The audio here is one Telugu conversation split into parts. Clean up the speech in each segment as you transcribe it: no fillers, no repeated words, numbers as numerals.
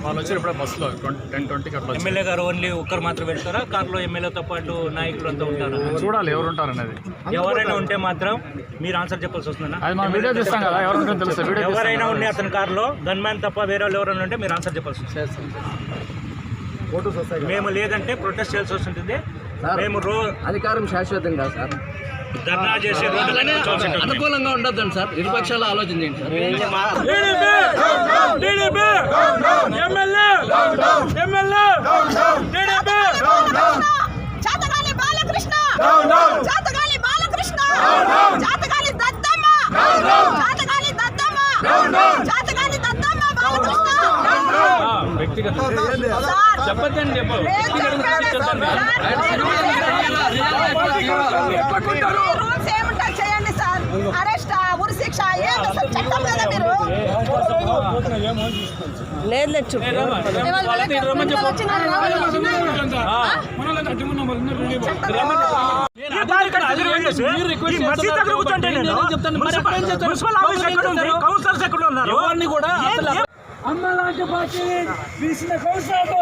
వాళ్ళు వచ్చారు ఇప్పుడు బస్సులో 10-20 అట్లా. ఎమ్మెల్యే గారు ఓన్లీ ఒక్కరు మాత్రం వెళ్తారా? కార్లో ఎమ్మెల్యేతో పాటు నాయకులు అంతా ఉంటారా? చూడాలి ఎవరు ఉంటారు అనేది. ఎవరైనా ఉంటే మాత్రం మీరు ఆన్సర్ చెప్పాల్సి వస్తుందా? అది మనం వీడియో తీస్తాం కదా, ఎవరు తెలుసు. ఎవరైనా ఉండే అతని కార్లో గన్మ్యాన్ తప్ప వేరే వాళ్ళు ఎవరైనా ఉంటే మీరు ఆన్సర్ చెప్పాల్సి వస్తుంది. మేము లేదంటే ప్రొటెస్ట్ చేయాల్సి వస్తుంటుంది. మేము అధికారం శాశ్వతం కాదు సార్, ధర్నా చేసే అనుకూలంగా ఉండొద్దండి సార్, ఇరుపక్షాలు ఆలోచించండి సార్. చాతగాలి బాలకృష్ణ, చాతగాలి బాలకృష్ణ, చాతగాలి దద్దమ్మ, చాతగాలి దద్దమ్మ, చాతగాలి దద్దమ్మ బాలకృష్ణ. చెప్పండి రూల్స్ ఏముంటాయి చేయండి సార్. అరెస్ట్, ఉరి శిక్ష ఏం అసలు చట్టం కదా మీరు. లేదు అమ్మలాంటి పార్టీ వీసిన కౌన్సిలర్లు,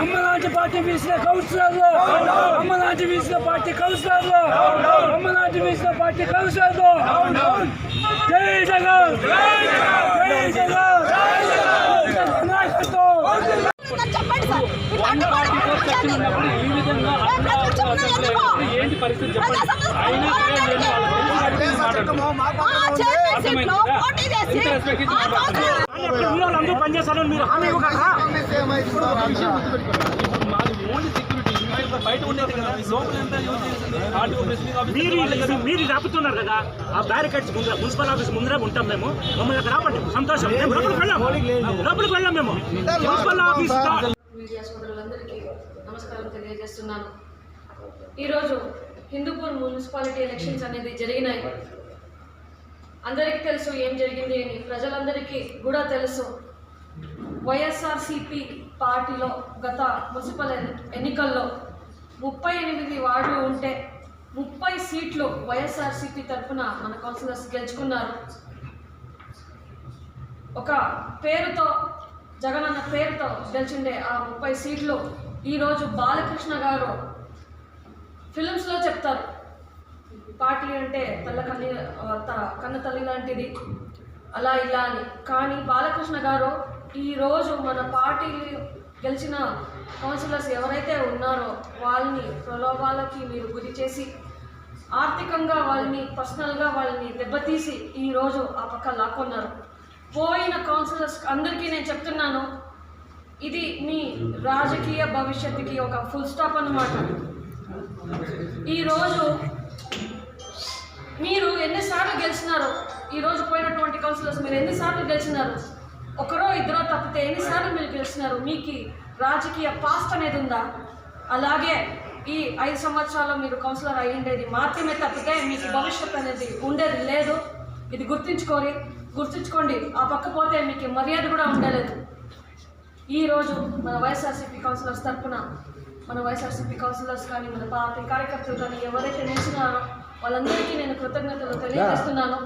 అమ్మలాంటి పార్టీ వీసిన కౌన్సిలర్లు, అమ్మలాంటి వీసిన పార్టీ కౌన్సిలర్లు, అమ్మలాంటి వీసిన పార్టీ కౌన్సిలర్లు. జై జగన్, జై జగన్, చెప్పండి సార్. ఏంటి పరిస్థితి చెప్పండి. అందరూ పనిచేస్తారు, మీరు హామీ ఇవ్వగలరా? మీరు రాపుతున్నారు కదా ఆ బ్యారికేడ్స్ ముందర, మున్సిపల్ ఆఫీస్ ముందరే ఉంటాం మేము. మమ్మల్ని అక్కడ రాపండి, సంతోషం. మేము లోపలికి వెళ్ళాం మేము మున్సిపల్ ఆఫీస్. మీడియా సోదరులందరికీ నమస్కారం తెలియజేస్తున్నాను. ఈరోజు హిందూపూర్ మున్సిపాలిటీ ఎలక్షన్స్ అనేది జరిగినాయి. అందరికీ తెలుసు ఏం జరిగింది అని, ప్రజలందరికీ కూడా తెలుసు. వైఎస్ఆర్సీపీ పార్టీలో గత మున్సిపల్ ఎన్నికల్లో 38 వార్డులు ఉంటే 30 సీట్లు వైఎస్ఆర్సీపీ తరఫున మన కౌన్సిలర్స్ గెలుచుకున్నారు. ఒక పేరుతో, జగనన్న పేరుతో గెలిచిండే ఆ 30 సీట్లు ఈరోజు బాలకృష్ణ గారు ఫిలిమ్స్లో చెప్తారు, పార్టీ అంటే కన్న తల్లి లాంటిది అలా ఇలా అని. కానీ బాలకృష్ణ గారు ఈరోజు మన పార్టీ గెలిచిన కౌన్సిలర్స్ ఎవరైతే ఉన్నారో వాళ్ళని ప్రలోభాలకి మీరు గురి చేసి ఆర్థికంగా వాళ్ళని, పర్సనల్గా వాళ్ళని దెబ్బతీసి ఈరోజు ఆ పక్క లాక్కున్నారు. పోయిన కౌన్సిలర్స్ అందరికీ నేను చెప్తున్నాను, ఇది మీ రాజకీయ భవిష్యత్తుకి ఒక ఫుల్ స్టాప్ అన్నమాట. ఈరోజు మీరు ఎన్నిసార్లు గెలిచినారు? ఈరోజు పోయినటువంటి కౌన్సిలర్స్ మీరు ఎన్నిసార్లు గెలిచినారు? ఒకరో ఇద్దరో తప్పితే ఎన్నిసార్లు మీరు గెలిచినారు? మీకు రాజకీయ పాస్ట్ అనేది ఉందా? అలాగే ఈ 5 సంవత్సరాల్లో మీరు కౌన్సిలర్ అయ్యిండేది మాత్రమే తప్పితే మీకు భవిష్యత్తు అనేది ఉండేది లేదు. ఇది గుర్తుంచుకోండి. ఆ పక్క పోతే మీకు మర్యాద కూడా ఉండలేదు. ఈరోజు మన వైఎస్ఆర్సీపీ కౌన్సిలర్స్ తరఫున, మన వైఎస్ఆర్సీపీ కౌన్సిలర్స్ కానీ, మన పార్టీ కార్యకర్తలు కానీ ఎవరైతే నిలిచినారో వాళ్ళందరికీ నేను కృతజ్ఞతలు తెలియజేస్తున్నాను.